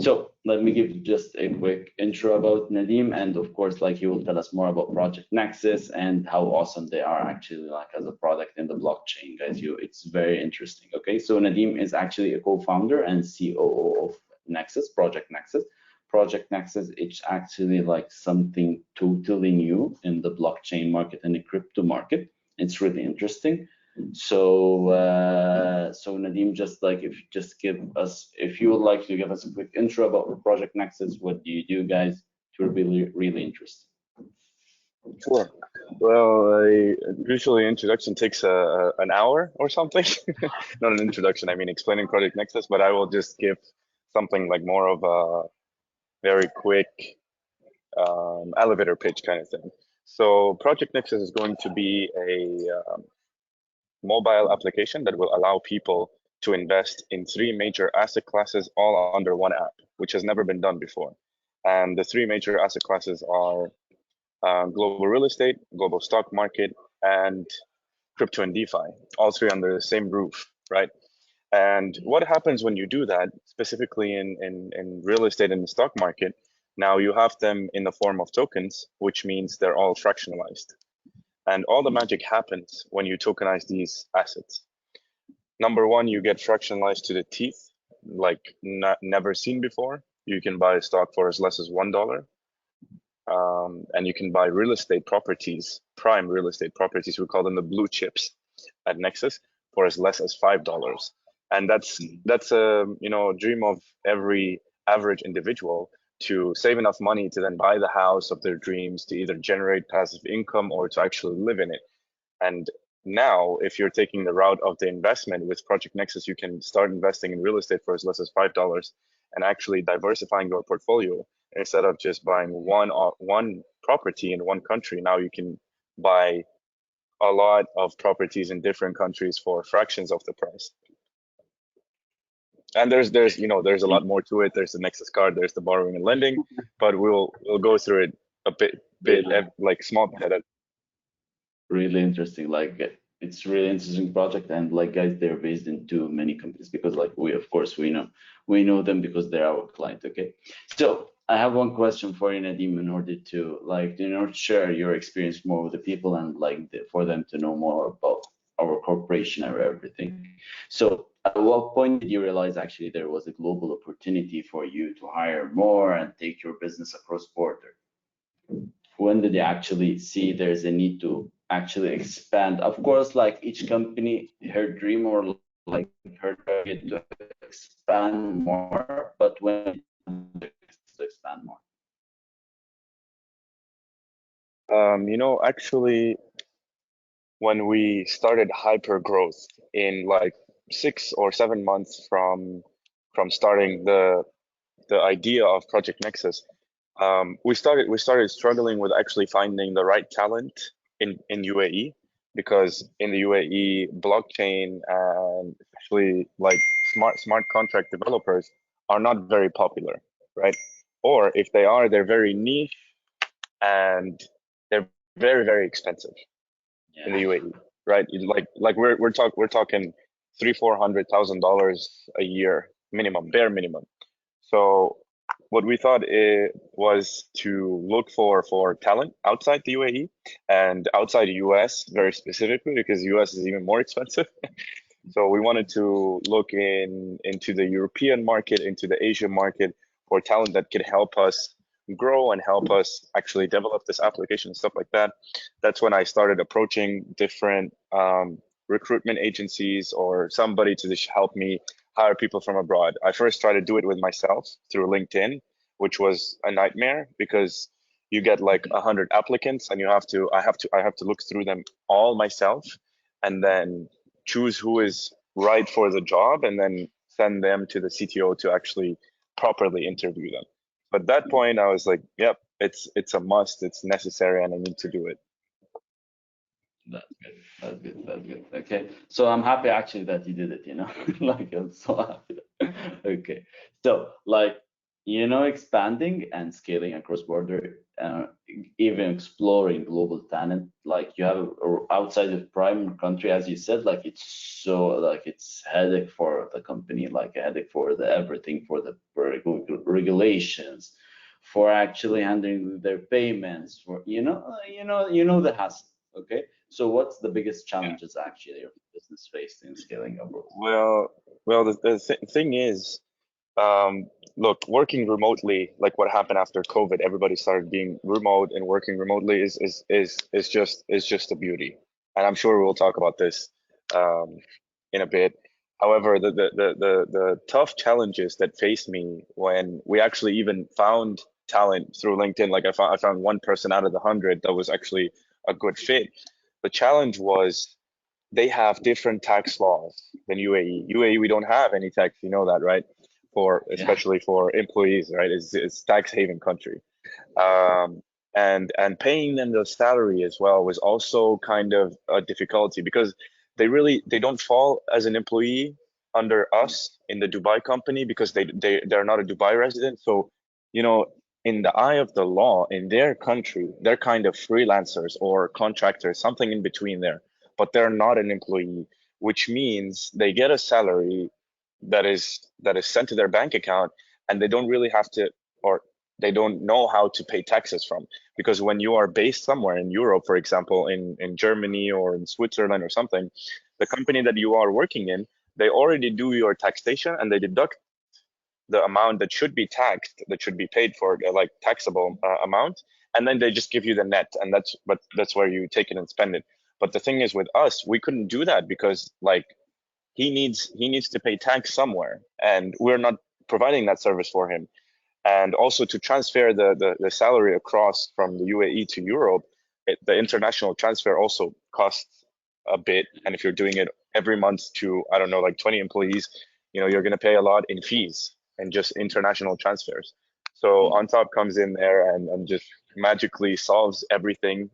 So let me give you just a quick intro about Nadeem, and of course, like he will tell us more about Project Nexus and how awesome they are actually like as a product in the blockchain, guys. It's very interesting. Okay, so Nadeem is actually a co-founder and COO of Nexus, Project Nexus. Project Nexus, it's actually like something totally new in the blockchain market and the crypto market. It's really interesting. So so Nadeem, just like if you would like to give us a quick intro about Project Nexus, what do you do, guys? It would be really interesting. Sure. Well, usually introduction takes an hour or something. Not an introduction, I mean explaining Project Nexus, but I will just give something like more of a very quick elevator pitch kind of thing. So Project Nexus is going to be a mobile application that will allow people to invest in three major asset classes all under one app, which has never been done before. And the three major asset classes are global real estate, global stock market, and crypto and DeFi, all three under the same roof, right? And what happens when you do that, specifically in real estate and the stock market, now you have them in the form of tokens, which means they're all fractionalized. And all the magic happens when you tokenize these assets. Number one, you get fractionalized to the teeth, like never seen before. You can buy a stock for as less as $1. And you can buy real estate properties, prime real estate properties, we call them the blue chips at Nexus, for as less as $5. And that's a dream of every average individual, to save enough money to then buy the house of their dreams, to either generate passive income or to actually live in it. And now, if you're taking the route of the investment with Project Nexus, you can start investing in real estate for as less as $5 and actually diversifying your portfolio. Instead of just buying one property in one country, now you can buy a lot of properties in different countries for fractions of the price. And there's a lot more to it. There's the Nexus card, there's the borrowing and lending, but we'll go through it a bit like small bit. Really interesting. Like it's really interesting project, and like guys, they're based in too many companies, because like we know them because they're our client. Okay, so I have one question for you, Nadeem, in order to share your experience more with the people and for them to know more about our corporation or everything. So at what point did you realize actually there was a global opportunity for you to hire more and take your business across border? When did you actually see there's a need to actually expand? Of course, like each company, her dream or like her target to expand more, but when to expand more? Actually, when we started hyper growth in like 6 or 7 months from starting the idea of Project Nexus, we started struggling with actually finding the right talent in UAE, because in the UAE, blockchain and especially like smart contract developers are not very popular, right? Or if they are, they're very niche and they're very expensive in the UAE, right? Like we're talking $300,000-$400,000 a year minimum, bare minimum. So what we thought it was to look for talent outside the UAE and outside the US very specifically, because the US is even more expensive. So we wanted to look into the European market, into the Asian market, for talent that could help us grow and help us actually develop this application and stuff like that. That's when I started approaching different recruitment agencies or somebody to just help me hire people from abroad. I first tried to do it with myself through LinkedIn, which was a nightmare, because you get like 100 applicants and I have to look through them all myself and then choose who is right for the job and then send them to the CTO to actually properly interview them. But at that point I was like, yep, it's a must, it's necessary, and I need to do it. That's good. Okay, so I'm happy actually that you did it, like I'm so happy. Okay, so like expanding and scaling across border, even exploring global talent. Like you have outside of prime country, as you said, like it's so like it's headache for the company, like a headache for the everything, for the regulations, for actually handling their payments, for the hassle. Okay, so what's the biggest challenges actually your business faced in scaling abroad? Well, the thing is, look, working remotely, like what happened after COVID, everybody started being remote and working remotely is just a beauty. And I'm sure we'll talk about this um, in a bit. However, the tough challenges that faced me when we actually even found talent through LinkedIn, like I found one person out of the 100 that was actually a good fit. The challenge was they have different tax laws than UAE. UAE, we don't have any tax, you know that, right? For Yeah. especially for employees, right? It's tax haven country. Um, and paying them the salary as well was also kind of a difficulty because they don't fall as an employee under us in the Dubai company because they're not a Dubai resident. So, you know, in the eye of the law in their country, they're kind of freelancers or contractors, something in between there, but they're not an employee, which means they get a salary that is sent to their bank account, and they don't really have to, or they don't know how to pay taxes from, because when you are based somewhere in Europe, for example, in Germany or in Switzerland or something, the company that you are working in, they already do your taxation and they deduct the amount that should be taxed, that should be paid for, like taxable amount, and then they just give you the net, and that's where you take it and spend it. But the thing is, with us, we couldn't do that because like he needs to pay tax somewhere, and we're not providing that service for him. And also to transfer the salary across from the UAE to Europe, the international transfer also costs a bit. And if you're doing it every month to, I don't know, like 20 employees, you're going to pay a lot in fees and just international transfers. So Ontop comes in there and just magically solves everything.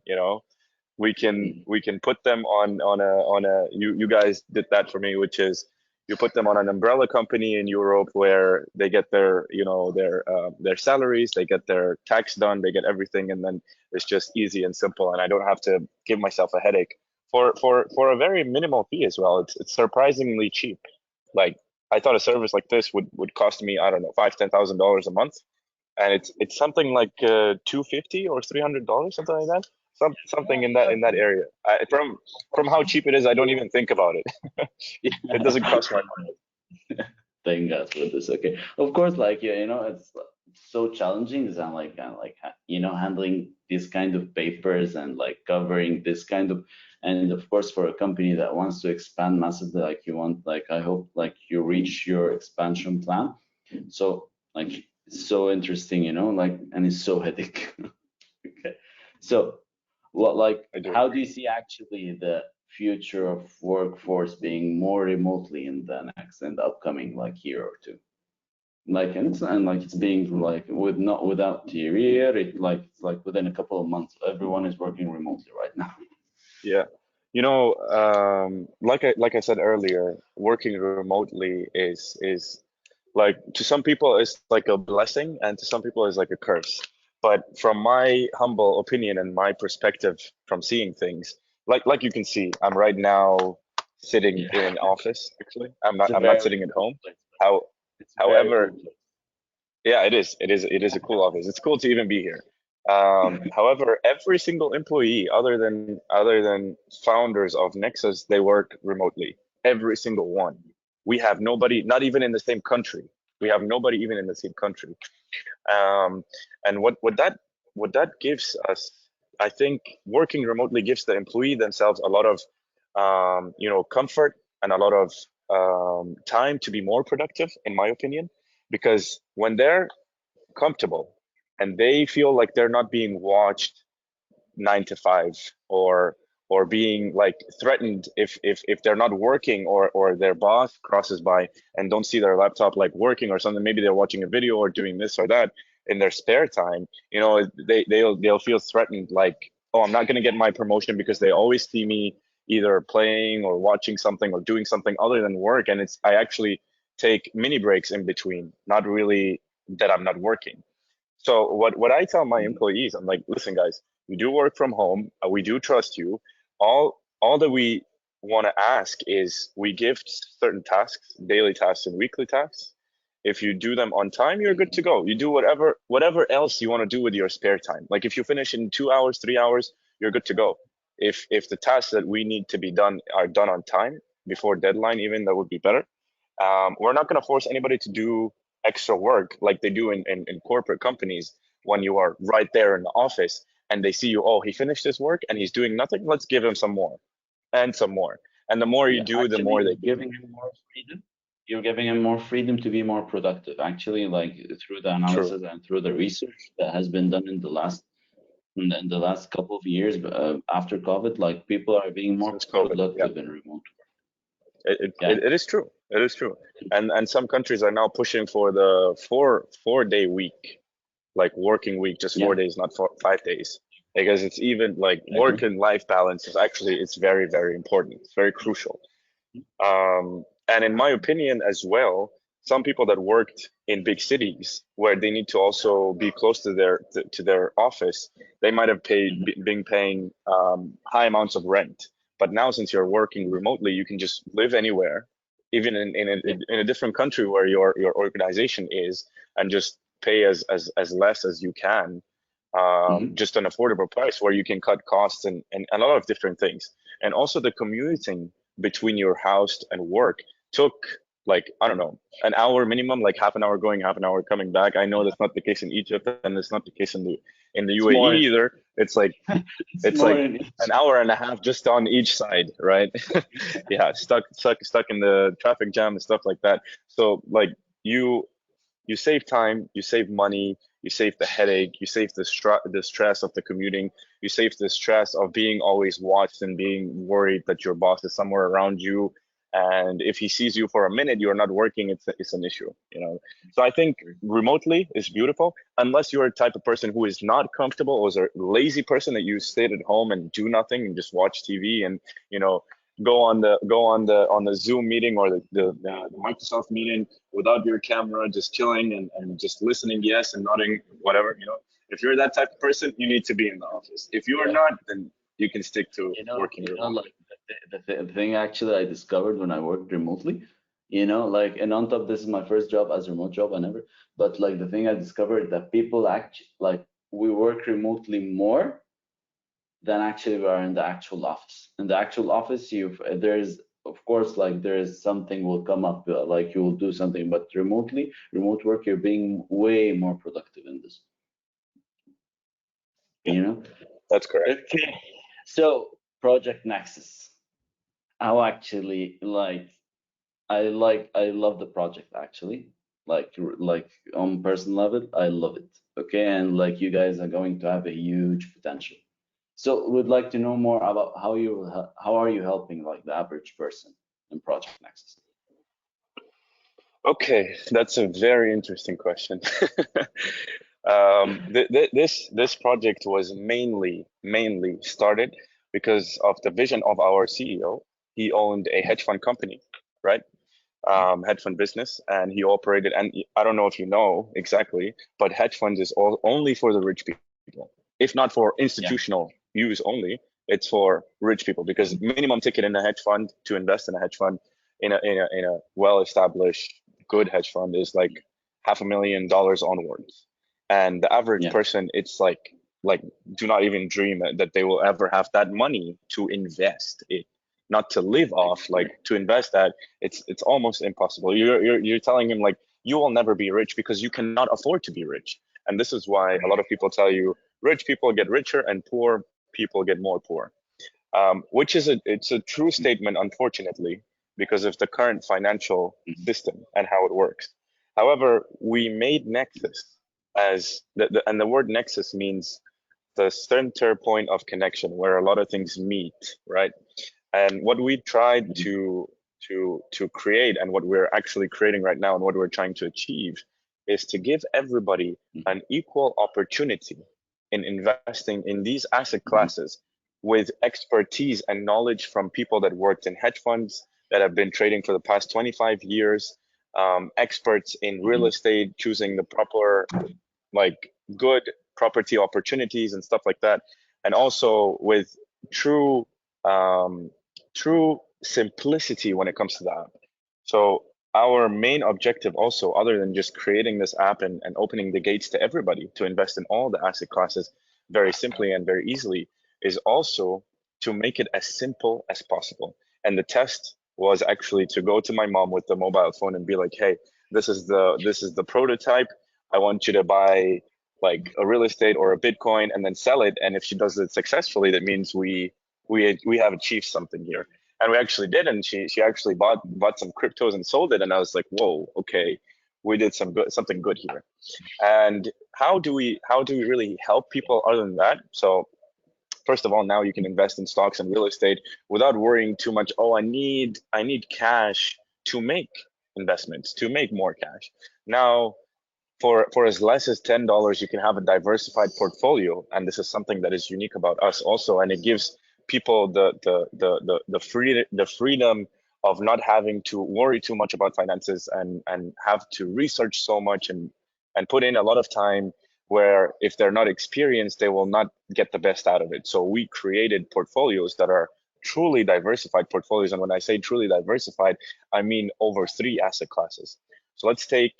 We can put them on a you guys did that for me, which is you put them on an umbrella company in Europe where they get their salaries, they get their tax done, they get everything, and then it's just easy and simple, and I don't have to give myself a headache for a very minimal fee as well. It's surprisingly cheap. Like I thought a service like this would cost me, I don't know, $5,000-$10,000 a month, and it's something like $250 or $300, something like that. Something in that area. From how cheap it is, I don't even think about it. It doesn't cross my mind. Thank God for this. Okay, of course, like it's so challenging, and handling this kind of papers and like covering this kind of, and of course, for a company that wants to expand massively, like you want, like I hope, like you reach your expansion plan. So like it's so interesting, like, and it's so headache. Okay, so what like I do. how do you see actually the future of workforce being more remotely in the next and upcoming like year or two? Like and like it's being like not without year, it's like within a couple of months, everyone is working remotely right now. Yeah. Like I said earlier, working remotely is like, to some people it's like a blessing, and to some people it's like a curse. But from my humble opinion and my perspective from seeing things, like you can see, I'm right now sitting Yeah, in an office. Actually, I'm it's not a I'm not very sitting at cool home. place. How, It's a very however, cool place. yeah, it is. It is a cool office. It's cool to even be here. However, every single employee, other than founders of Nexus, they work remotely. Every single one. We have nobody, not even in the same country. We have nobody even in the same country. Um, and what that gives us, I think, working remotely gives the employee themselves a lot of comfort and a lot of time to be more productive, in my opinion, because when they're comfortable and they feel like they're not being watched 9 to 5, or being like threatened if they're not working, or their boss crosses by and don't see their laptop like working or something, maybe they're watching a video or doing this or that in their spare time, they'll feel threatened, like, oh, I'm not going to get my promotion because they always see me either playing or watching something or doing something other than work, and I actually take mini breaks in between, not really that I'm not working. So what I tell my employees, I'm like, listen, guys, we do work from home. We do trust you. All that we want to ask is we give certain tasks, daily tasks and weekly tasks. If you do them on time, you're good to go. You do whatever else you want to do with your spare time. Like if you finish in 2 hours, 3 hours, you're good to go. If the tasks that we need to be done are done on time before deadline, even that would be better. We're not going to force anybody to do extra work like they do in corporate companies when you are right there in the office and they see you, oh, he finished his work and he's doing nothing. Let's give him some more and some more. And the more you Yeah, do, the actually, more they you're give you. giving him more freedom. You're giving him more freedom to be more productive. Actually, like through the True. analysis and through the research that has been done in the last couple of years after COVID, like people are being more Since COVID. Yeah. productive in remote work. Yeah. It is true. It is true. And some countries are now pushing for the four-day week, like working week, just Yeah. 4 days, not 5 days. Because it's even like work Agree. and life balance is actually it's very, very important. It's very crucial. And in my opinion as well, some people that worked in big cities where they need to also be close to their office, they might have Mhm. been paying high amounts of rent. But now, since you're working remotely, you can just live anywhere, even Yeah. in a different country where your organization is, and just pay as less as you can, Mhm. just an affordable price where you can cut costs and a lot of different things. And also the commuting between your house and work took like, I don't know, an hour minimum, like half an hour going, half an hour coming back. I know that's not the case in Egypt and it's not the case in the It's more. UAE either. It's like It's it's more like in an each. hour and a half just on each side, right? Yeah, stuck in the traffic jam and stuff like that. So like you you save time, you save money, you save the headache, you save the stress of the commuting, you save the stress of being always watched and being worried that your boss is somewhere around you. And if he sees you for a minute, you're not working, it's an issue, you know. So I think remotely is beautiful, unless you're a type of person who is not comfortable or is a lazy person that you stay at home and do nothing and just watch TV and, you know, go on the Zoom meeting or the Microsoft meeting without your camera, just chilling and just listening, yes, and nodding, whatever, you know. If you're that type of person, you need to be in the office. If you are Yeah. not, then you can stick to working remotely. Like the thing actually I discovered when I worked remotely, like and on top, this is my first job as a remote job I never, but like the thing I discovered that people actually like we work remotely more than actually we are in the actual office. In the actual office, there's of course like there is something will come up like you will do something, but remote work, you're being way more productive in this, Yeah, you know? that's correct. Okay. So Project Nexus. How actually I love the project actually. Like on personal level, I love it. Okay, and like you guys are going to have a huge potential. So we'd like to know more about how are you helping like the average person in Project Nexus? Okay, that's a very interesting question. This project was mainly started because of the vision of our CEO. He owned a hedge fund company, right? Hedge fund business, and he operated. And I don't know if you know exactly, but hedge funds is only for the rich people. If not for Yeah. institutional use only, it's for rich people because minimum ticket in a hedge fund to invest in a hedge fund in a well established good hedge fund is like $500,000 onwards, and the average Yeah. person, it's like do not even dream that they will ever have that money to invest it, not to live off, like Agree. to invest that. It's almost impossible. You're telling him like you will never be rich because you cannot afford to be rich. And this is why a lot of people tell you rich people get richer and poor people get more poor, which is it's a true statement, unfortunately, because of the current financial Mhm. system and how it works. However, we made Nexus as and the word Nexus means the center point of connection where a lot of things meet, right? And what we tried Mhm. to create and what we're actually creating right now and what we're trying to achieve is to give everybody Mhm. an equal opportunity in investing in these asset Mhm. classes with expertise and knowledge from people that worked in hedge funds that have been trading for the past 25 years, experts in real Mhm. estate, choosing the proper like good property opportunities and stuff like that, and also with true um, true simplicity when it comes to the app. So our main objective also, other than just creating this app and opening the gates to everybody to invest in all the asset classes very simply and very easily, is also to make it as simple as possible. And the test was actually to go to my mom with the mobile phone and be like, hey, this is the prototype. I want you to buy like a real estate or a Bitcoin and then sell it. And if she does it successfully, that means we have achieved something here. And we actually did, and she actually bought some cryptos and sold it. And I was like, whoa, okay, we did something good here. And how do we really help people other than that? So first of all, now you can invest in stocks and real estate without worrying too much. Oh, I need cash to make investments, to make more cash. Now for as less as $10, you can have a diversified portfolio, and this is something that is unique about us also, and it gives people the freedom of not having to worry too much about finances and have to research so much and put in a lot of time, where if they're not experienced, they will not get the best out of it. So we created portfolios that are truly diversified portfolios, and when I say truly diversified, I mean over 3 asset classes. So let's take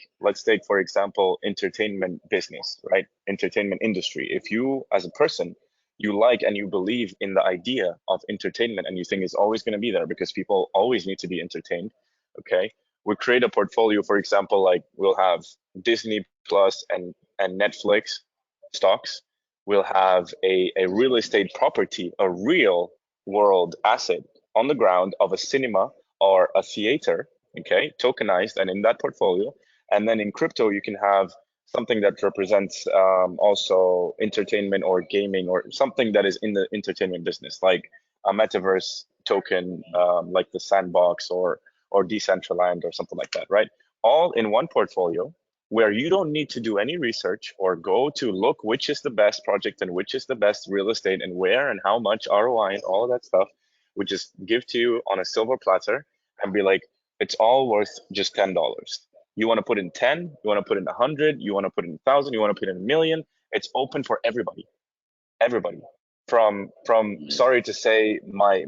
for example entertainment business, right? Entertainment industry. If you as a person, you like and you believe in the idea of entertainment and you think it's always going to be there because people always need to be entertained, okay? We create a portfolio, for example, like we'll have Disney Plus and Netflix stocks. We'll have a real estate property, a real world asset on the ground of a cinema or a theater, okay, tokenized and in that portfolio. And then in crypto, you can have something that represents also entertainment or gaming or something that is in the entertainment business, like a metaverse token, like the Sandbox or Decentraland or something like that, right? All in one portfolio where you don't need to do any research or go to look which is the best project and which is the best real estate and where and how much ROI and all of that stuff. We just give to you on a silver platter and be like, it's all worth just $10. You want to put in 10, you want to put in 100, you want to put in 1,000, you want to put in a million. It's open for everybody. Everybody. From Yeah. sorry to say, my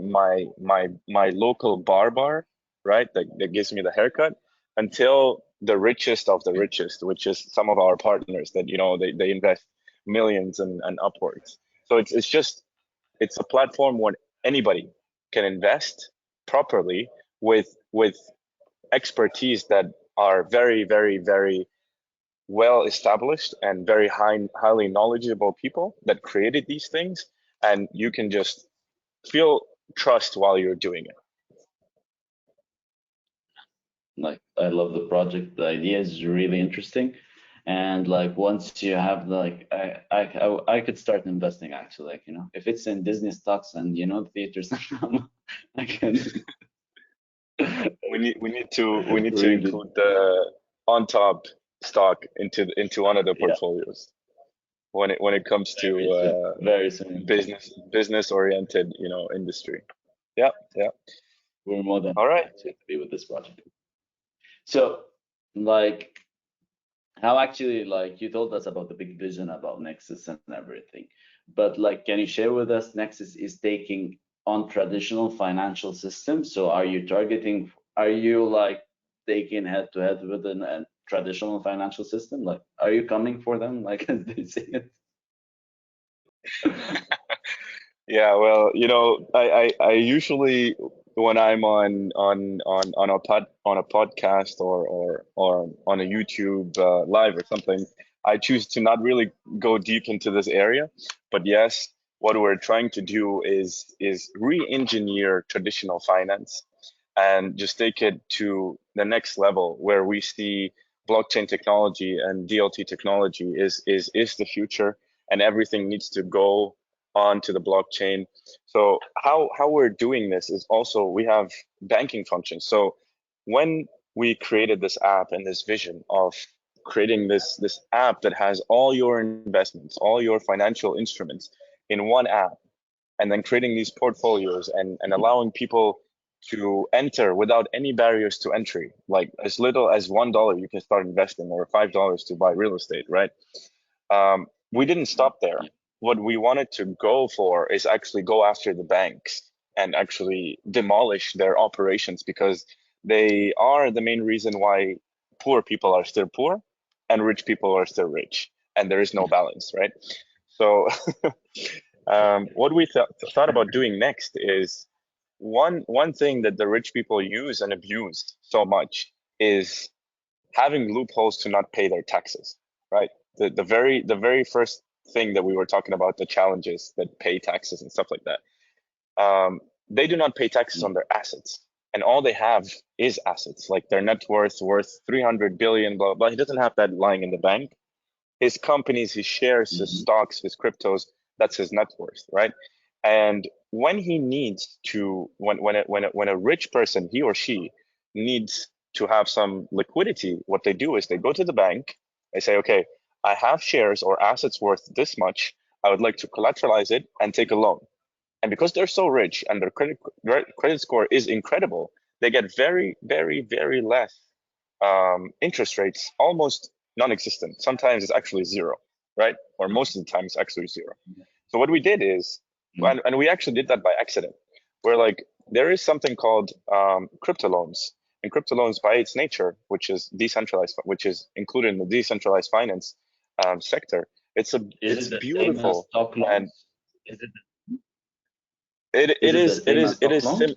local barber, right? That gives me the haircut, until the richest of the richest, which is some of our partners that they invest millions and upwards. So it's a platform where anybody can invest properly with expertise that are very, very, very well established and very highly knowledgeable people that created these things, and you can just feel trust while you're doing it. Like I love the project. The idea is really interesting, and like once you have like I could start investing actually. Like if it's in Disney stocks and theaters, I can We need to really, include the Ontop stock into one of the yeah, portfolios when it comes to very soon, very soon. business oriented industry. Yeah, yeah. We're more than All happy right. actually to be with this project. So, like, how actually, like, you told us about the big vision about Nexus and everything, but like, can you share with us, Nexus is taking on traditional financial systems? So, are you like taking head to head with a traditional financial system? Like, are you coming for them, like, as they say it? Yeah, well, I usually, when I'm on a podcast or on a YouTube live or something, I choose to not really go deep into this area. But yes, what we're trying to do is re-engineer traditional finance and just take it to the next level, where we see blockchain technology and DLT technology is the future, and everything needs to go onto the blockchain. So how we're doing this is also, we have banking functions. So when we created this app and this vision of creating this app that has all your investments, all your financial instruments in one app, and then creating these portfolios and allowing people to enter without any barriers to entry, like as little as $1 you can start investing, or $5 to buy real estate, right? we didn't stop there. Yeah. What we wanted to go for is actually go after the banks and actually demolish their operations, because they are the main reason why poor people are still poor and rich people are still rich, and there is no balance, right? So what we thought about doing next is one thing that the rich people use and abuse so much is having loopholes to not pay their taxes, right? The very first thing that we were talking about, the challenges that pay taxes and stuff like that. They do not pay taxes on their assets, and all they have is assets, like their net worth 300 billion, blah blah. He doesn't have that lying in the bank. His companies, his shares, his Mhm. stocks, his cryptos, that's his net worth, right? And when he needs to, when a rich person, he or she needs to have some liquidity, what they do is they go to the bank, they say, okay, I have shares or assets worth this much. I would like to collateralize it and take a loan. And because they're so rich and their credit score is incredible, they get very, very, very less interest rates, almost non-existent. Sometimes it's actually zero, right? Or most of the time it's actually zero. So what we did is, Mhm. and we actually did that by accident. We're like, there is something called crypto loans. And crypto loans, by its nature, which is decentralized, which is included in the decentralized finance sector, Is it's it the same as beautiful, stock and loans? Is it it is it it the is it same as is it stock is sim loans?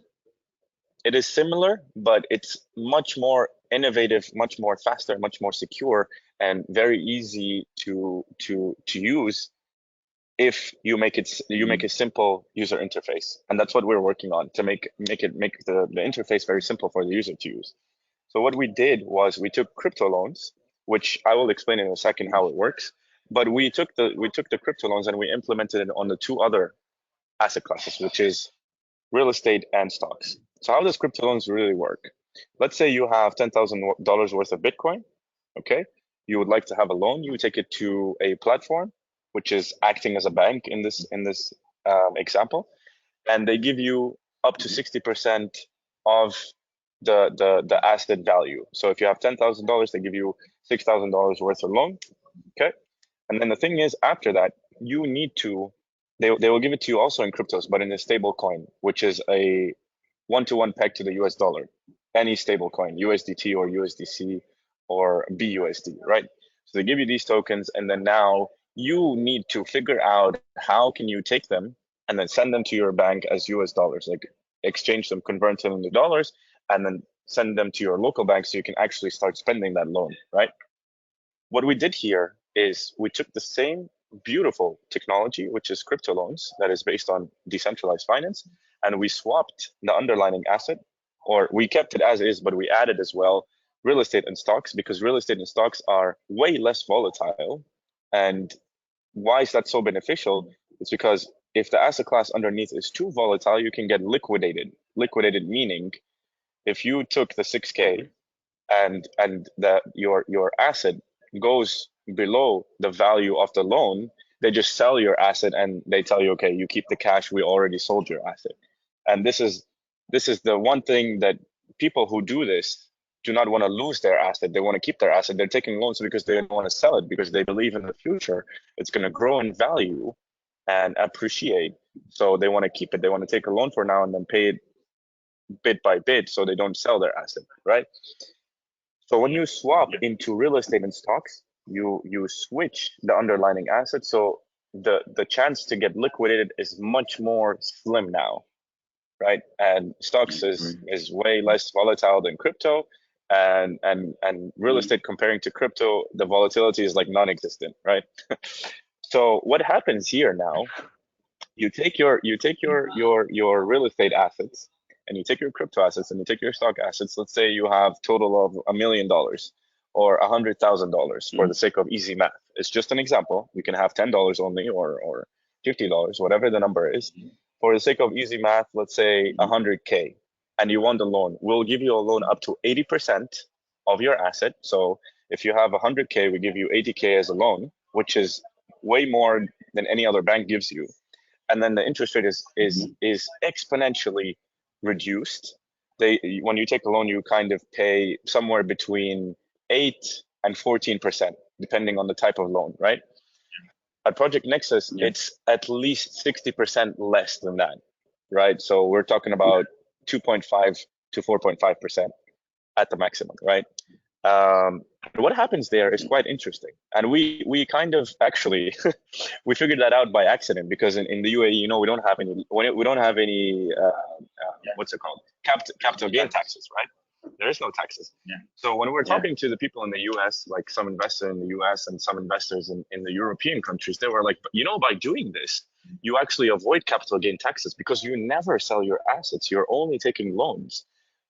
it is similar, but it's much more innovative, much more faster, much more secure, and very easy to use if you make Mhm. a simple user interface. And that's what we're working on, to make the interface very simple for the user to use. So what we did was we took crypto loans, which I will explain in a second how it works. But we took the crypto loans and we implemented it on the two other asset classes, which is real estate and stocks. So how does crypto loans really work? Let's say you have $10,000 worth of Bitcoin. Okay, you would like to have a loan. You take it to a platform, which is acting as a bank in this example, and they give you up to Mhm. 60% of the asset value. So if you have $10,000, they give you $6,000 worth of loan. Okay, and then the thing is, after that, you need to, they will give it to you also in cryptos, but in a stable coin, which is a one-to-one peg to the US dollar, any stable coin, USDT or USDC or BUSD, right? So they give you these tokens, and then now you need to figure out how can you take them and then send them to your bank as US dollars, like exchange them, convert them into dollars, and then send them to your local bank so you can actually start spending that loan, right? What we did here is we took the same beautiful technology, which is crypto loans, that is based on decentralized finance, and we swapped the underlying asset, or we kept it as is, but we added as well real estate and stocks, because real estate and stocks are way less volatile. And why is that so beneficial? It's because if the asset class underneath is too volatile, you can get liquidated. Liquidated meaning if you took the 6K and your asset goes below the value of the loan, they just sell your asset and they tell you, okay, you keep the cash, we already sold your asset. And this is the one thing that people who do this do not want to lose their asset. They want to keep their asset. They're taking loans because they don't want to sell it, because they believe in the future it's going to grow in value and appreciate. So they want to keep it. They want to take a loan for now and then pay it bit by bit so they don't sell their asset, right? So when you swap Yeah. into real estate and stocks, you switch the underlying asset. So the chance to get liquidated is much more slim now, right? And I stocks is agree. is way less volatile than crypto, and real Mhm. estate comparing to crypto, the volatility is like non-existent, right? So what happens here now, you take your real estate assets, and you take your crypto assets, and you take your stock assets. Let's say you have total of $1 million or $100,000, for Mhm. the sake of easy math. It's just an example. You can have $10 only, or $50, whatever the number is. For the sake of easy math, let's say Mhm. 100K, and you want a loan. We'll give you a loan up to 80% of your asset. So if you have 100K, we give you 80K as a loan, which is way more than any other bank gives you. And then the interest rate is is Mhm. is exponentially reduced. When you take a loan, you kind of pay somewhere between 8 and 14%, depending on the type of loan, right? At Project Nexus, Yeah. it's at least 60% less than that, right? So we're talking about 2.5 to 4.5% at the maximum, right? What happens there is quite interesting, and we kind of actually we figured that out by accident, because in the UAE, we don't have any what's it called, capital gain taxes, right? There is no taxes. Yeah. So when we're Yeah. talking to the people in the US, like some investors in the US and some investors in the European countries, they were like, by doing this, you actually avoid capital gain taxes because you never sell your assets. You're only taking loans,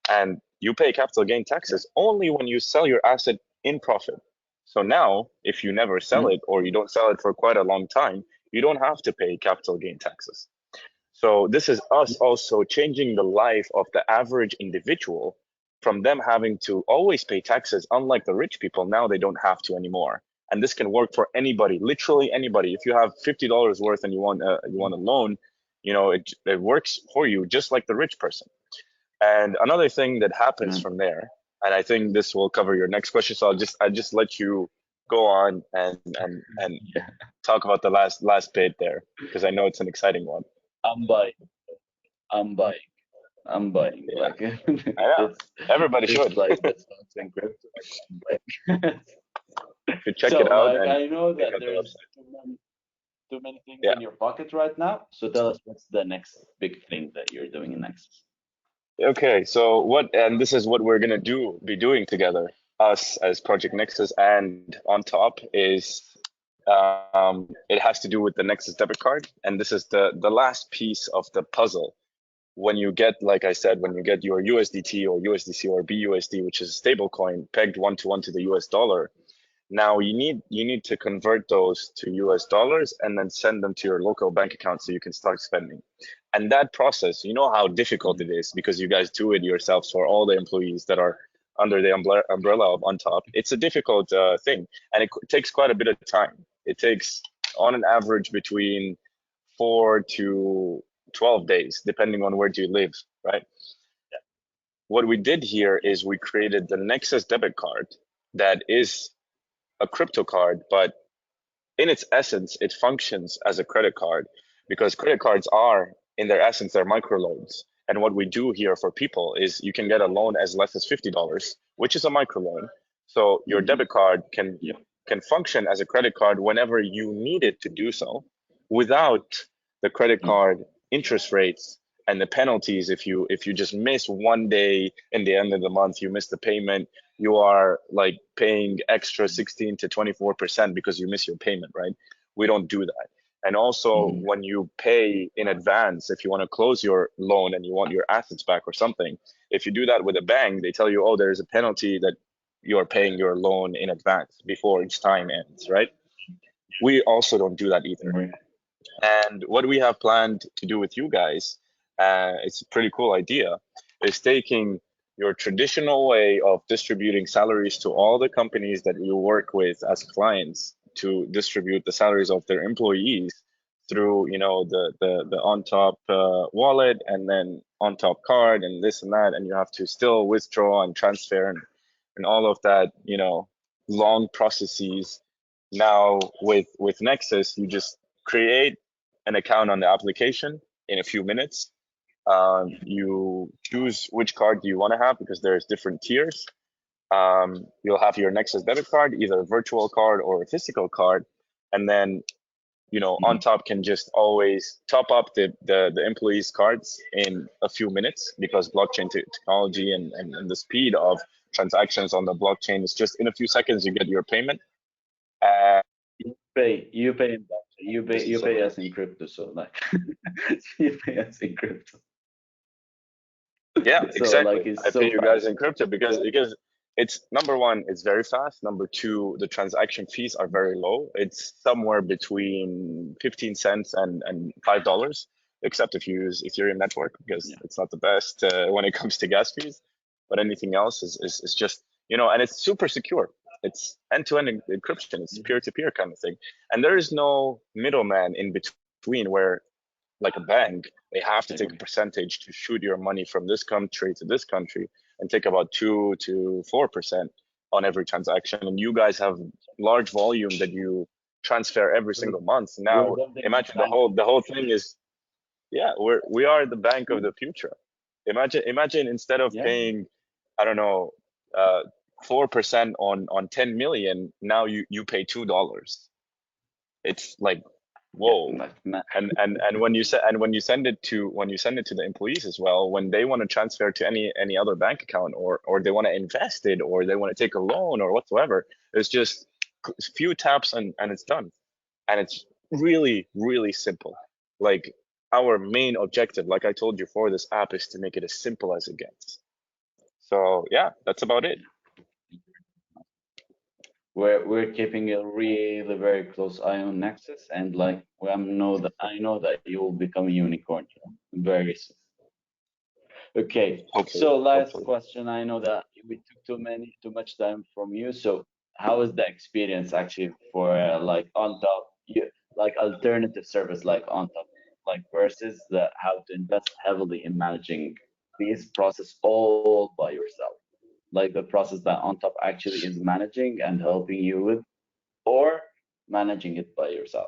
and you pay capital gain taxes only when you sell your asset in profit. So now, if you never sell it, or you don't sell it for quite a long time, you don't have to pay capital gain taxes. So this is us also changing the life of the average individual, from them having to always pay taxes. Unlike the rich people, now they don't have to anymore. And this can work for anybody, literally anybody. If you have $50 worth and you want a loan, it works for you just like the rich person. And another thing that happens from there, and I think this will cover your next question, so I just let you go on and Yeah. talk about the last bit there, because I know it's an exciting one. I'm buying. I'm buying. I'm buying. Yeah, Like I know. it's Everybody should. like the stocks and crypto. I'm buying. You check So it out like and I know check that out the there's website. too many things Yeah. in your pocket right now. So tell us what's the next big thing that you're doing in Nexus. Okay, so and this is what we're gonna be doing together, us as Project Nexus, and Ontop is, it has to do with the Nexus debit card, and this is the last piece of the puzzle. When you get, like I said, when you get your USDT or USDC or BUSD, which is a stable coin pegged 1-to-1 to the US dollar, now you need to convert those to US dollars and then send them to your local bank account so you can start spending. And that process, you know how difficult it is, because you guys do it yourselves for all the employees that are under the umbrella of Ontop. It's a difficult thing, and it takes quite a bit of time. It takes, on an average, between 4 to 12 days, depending on where you live, right? What we did here is we created the Nexus debit card that is a crypto card, but in its essence, it functions as a credit card, because credit cards are, in their essence, they're microloans. And what we do here for people is you can get a loan as less as $50, which is a microloan. So your debit card can function as a credit card whenever you need it to do so, without the credit card interest rates and the penalties. If you just miss one day in the end of the month, you miss the payment, you are like paying extra 16 to 24% because you miss your payment, right? We don't do that. And also, when you pay in advance, if you want to close your loan and you want your assets back or something, if you do that with a bank, they tell you, oh, there's a penalty that you're paying your loan in advance before each time ends, right? We also don't do that either. And what we have planned to do with you guys, it's a pretty cool idea, is taking your traditional way of distributing salaries to all the companies that you work with as clients, to distribute the salaries of their employees through, the Ontop wallet, and then Ontop card, and this and that, and you have to still withdraw and transfer and all of that, long processes. Now with Nexus, you just create an account on the application in a few minutes. You choose which card do you want to have, because there's different tiers. You'll have your Nexus debit card, either a virtual card or a physical card, and then Ontop can just always top up the employees' cards in a few minutes, because blockchain technology and the speed of transactions on the blockchain is just in a few seconds you get your payment. You pay us in crypto, so like you pay us in crypto. Yeah, So exactly. like it's I so pay you guys fast. in crypto because it's, number one, it's very fast. Number two, the transaction fees are very low. It's somewhere between 15 cents and $5, except if you use Ethereum network, because it's not the best when it comes to gas fees. But anything else is just, and it's super secure. It's end-to-end encryption. It's peer-to-peer kind of thing. And there is no middleman in between, where, like a bank, they have to take a percentage to shoot your money from this country to this country, and take about 2 to 4% on every transaction. And you guys have large volume that you transfer every We're, single month. we're Now building the imagine bank. the whole thing is, yeah, we are the bank of the future. Imagine instead of Yeah, paying, I don't know, 4% on 10 million, now you pay $2. It's like, yeah, whoa. like, And when you send it to the employees as well, when they want to transfer to any other bank account, or they want to invest it, or they want to take a loan or whatsoever, it's just a few taps and it's done. And it's really, really simple. Like, our main objective, like I told you, for this app is to make it as simple as it gets. So yeah, that's about it. we're keeping a really very close eye on Nexus, and like I know that you will become a unicorn, you know, very soon. Okay, Hopefully, so last hopefully. question. I know that we took too much time from you. So how is the experience actually for like on top, like alternative service like on top, like versus the how to invest heavily in managing these process all by yourself, like the process that on top actually is managing and helping you with, or managing it by yourself.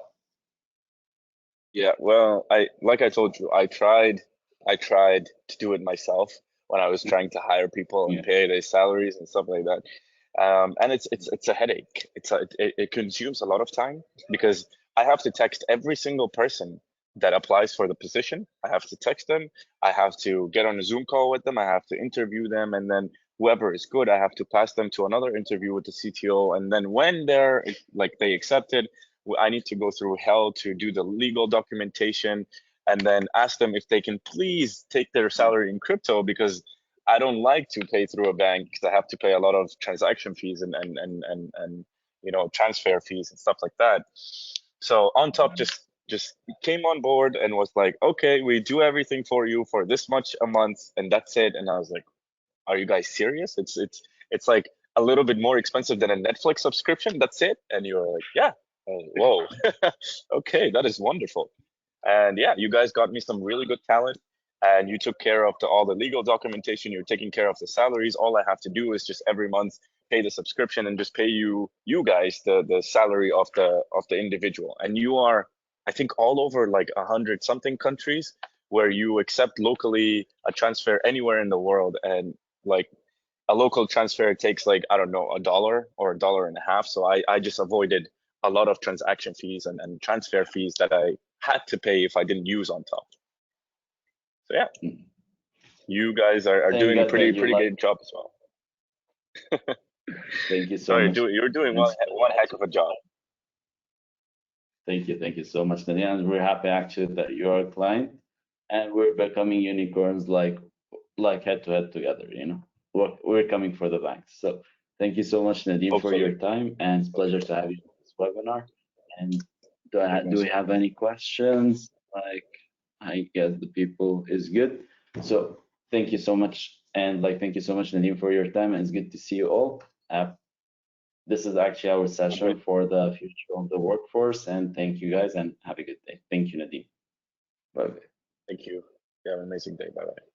Yeah, well, like I told you, I tried to do it myself when I was trying to hire people and Yeah. pay their salaries and stuff like that. And it's a headache. It consumes a lot of time because I have to text every single person that applies for the position. I have to text them. I have to get on a Zoom call with them. I have to interview them, and then whoever is good, I have to pass them to another interview with the CTO. And then when they're like they accepted, I need to go through hell to do the legal documentation, and then ask them if they can please take their salary in crypto, because I don't like to pay through a bank because I have to pay a lot of transaction fees and transfer fees and stuff like that. So Ontop just came on board and was like, okay, we do everything for you for this much a month, and that's it. And I was like, are you guys serious? It's like a little bit more expensive than a Netflix subscription. That's it. And you're like, yeah. Oh, whoa. Okay, that is wonderful. And yeah, you guys got me some really good talent, and you took care of all the legal documentation. You're taking care of the salaries. All I have to do is just every month pay the subscription and just pay you guys the salary of the individual. And you are, I think, all over like 100 something countries where you accept locally a transfer anywhere in the world. And like, a local transfer takes like, I don't know, $1 or $1.50. So I just avoided a lot of transaction fees and transfer fees that I had to pay if I didn't use on top. So yeah, Mm. you guys are Thank doing a God that you pretty like. good job as well. Thank you So so much. you're doing And one heck of a job. thank you so much, Nadia. And we're happy actually that you're a client, and we're becoming unicorns like head to head together. You know, we're coming for the banks. So thank you so much, Nadim, for your Hopefully. time, and it's a pleasure to have you on this webinar. And do we Likewise. have any questions? Like, I guess the people is good. So thank you so much, and like thank you so much, Nadim, for your time. And it's good to see you all. This is actually our Have a session good, for the future of the workforce. And thank you guys and have a good day. Thank you, Nadeem. Bye. thank you. You have an amazing day. Bye bye.